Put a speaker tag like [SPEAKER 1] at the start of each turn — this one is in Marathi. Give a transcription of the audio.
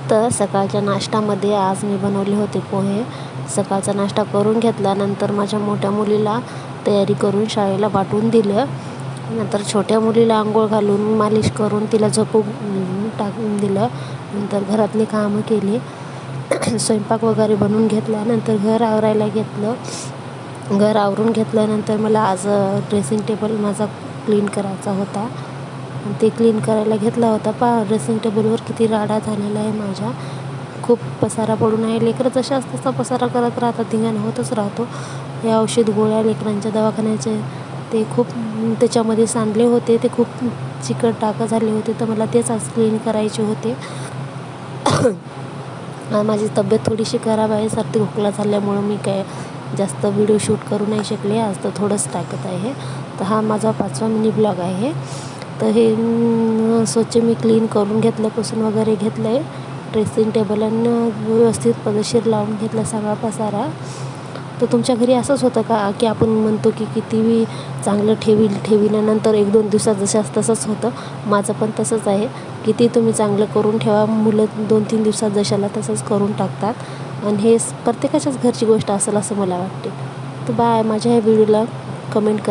[SPEAKER 1] तर सकाळच्या नाश्त्यामध्ये आज मी बनवले होते पोहे. सकाळचा नाश्ता करून घेतल्यानंतर माझ्या मोठ्या मुलीला तयारी करून शाळेला पाठवून दिलं. नंतर छोट्या मुलीला अंघोळ घालून मालिश करून तिला झोपून टाकून दिलं. नंतर घरातली कामं केली. स्वयंपाक वगैरे बनवून घेतल्यानंतर घर आवरायला घेतलं. घर आवरून घेतल्यानंतर मला आज ड्रेसिंग टेबल माझा क्लीन करायचा होता आणि ते क्लीन करायला घेतला होता. ड्रेसिंग टेबलवर किती राडा झालेला आहे माझ्या. खूप पसारा पडून आहे. लेकरं जशाच तसा पसारा करत राहतात, धिंगाणा होतच राहतो. हे औषध गोळ्या लेकरांच्या दवाखान्याचे ते खूप त्याच्यामध्ये सांडले होते. ते खूप चिकट डाग झाले होते, तर मला तेच आज क्लीन करायचे होते. माझी तब्येत थोडीशी खराब आहे. सर्दी खोकला झाल्यामुळं मी काय जास्त व्हिडिओ शूट करू नाही शकले. आज तर थोडंच टाकत आहे. तर हा माझा 5वा मिनी ब्लॉग आहे. तर हे स्वच्छ मी क्लीन करून घेतलं, पुसून वगैरे घेतलं आहे. ड्रेसिंग टेबल आणि व्यवस्थित पद्धतशीर लावून घेतला सगळा पसारा. तर तुमच्या घरी असंच होतं का की आपण म्हणतो की किती चांगलं ठेविल्यानंतर 1-2 दिवसात जशास तसंच होतं. माझं पण तसंच आहे. किती तुम्ही चांगलं करून ठेवा, मुलं 2-3 दिवसात जशाला तसंच करून टाकतात. आणि हे प्रत्येकाच्याच घरची गोष्ट असेल असं मला वाटते. तर माझ्या ह्या व्हिडिओला कमेंट करा.